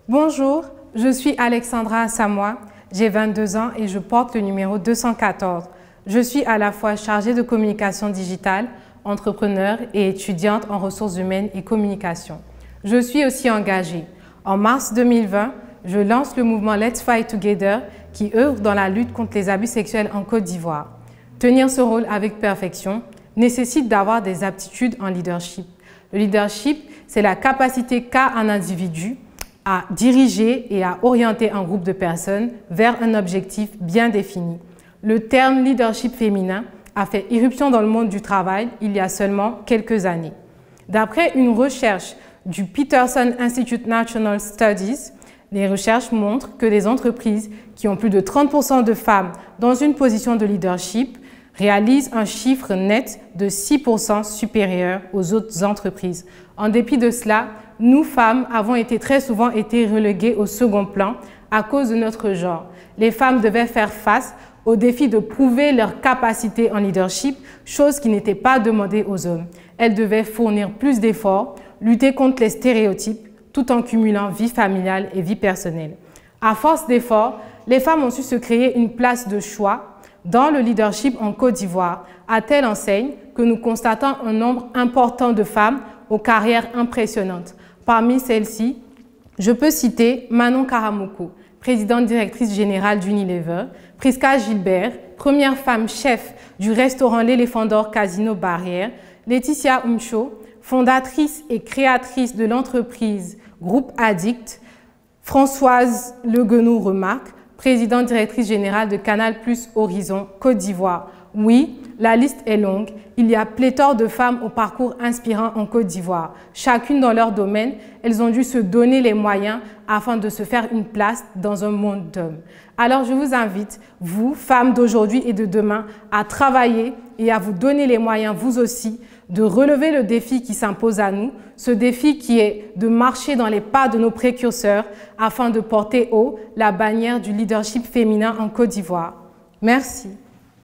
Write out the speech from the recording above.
Bonjour, je suis Alexandra Samoa, j'ai 22 ans et je porte le numéro 214. Je suis à la fois chargée de communication digitale, entrepreneur et étudiante en ressources humaines et communication. Je suis aussi engagée. En mars 2020, je lance le mouvement Let's Fight Together qui œuvre dans la lutte contre les abus sexuels en Côte d'Ivoire. Tenir ce rôle avec perfection nécessite d'avoir des aptitudes en leadership. Le leadership, c'est la capacité qu'a un individu à diriger et à orienter un groupe de personnes vers un objectif bien défini. Le terme leadership féminin a fait irruption dans le monde du travail il y a seulement quelques années. D'après une recherche du Peterson Institute National Studies, les recherches montrent que les entreprises qui ont plus de 30% de femmes dans une position de leadership réalisent un chiffre net de 6% supérieur aux autres entreprises. En dépit de cela, nous, femmes, avons très souvent été reléguées au second plan à cause de notre genre. Les femmes devaient faire face au défi de prouver leur capacité en leadership, chose qui n'était pas demandée aux hommes. Elles devaient fournir plus d'efforts, lutter contre les stéréotypes, tout en cumulant vie familiale et vie personnelle. À force d'efforts, les femmes ont su se créer une place de choix dans le leadership en Côte d'Ivoire, à telle enseigne que nous constatons un nombre important de femmes aux carrières impressionnantes. Parmi celles-ci, je peux citer Manon Karamoko, présidente directrice générale d'Unilever, Priska Gilbert, première femme chef du restaurant L'Éléphant d'Or Casino Barrière, Laetitia Umcho, fondatrice et créatrice de l'entreprise Groupe Addict, Françoise Le Guenou Remarque, présidente directrice générale de Canal+ Horizon Côte d'Ivoire. Oui, la liste est longue. Il y a pléthore de femmes au parcours inspirant en Côte d'Ivoire. Chacune dans leur domaine, elles ont dû se donner les moyens afin de se faire une place dans un monde d'hommes. Alors je vous invite, vous, femmes d'aujourd'hui et de demain, à travailler et à vous donner les moyens, vous aussi, de relever le défi qui s'impose à nous, ce défi qui est de marcher dans les pas de nos précurseurs afin de porter haut la bannière du leadership féminin en Côte d'Ivoire. Merci.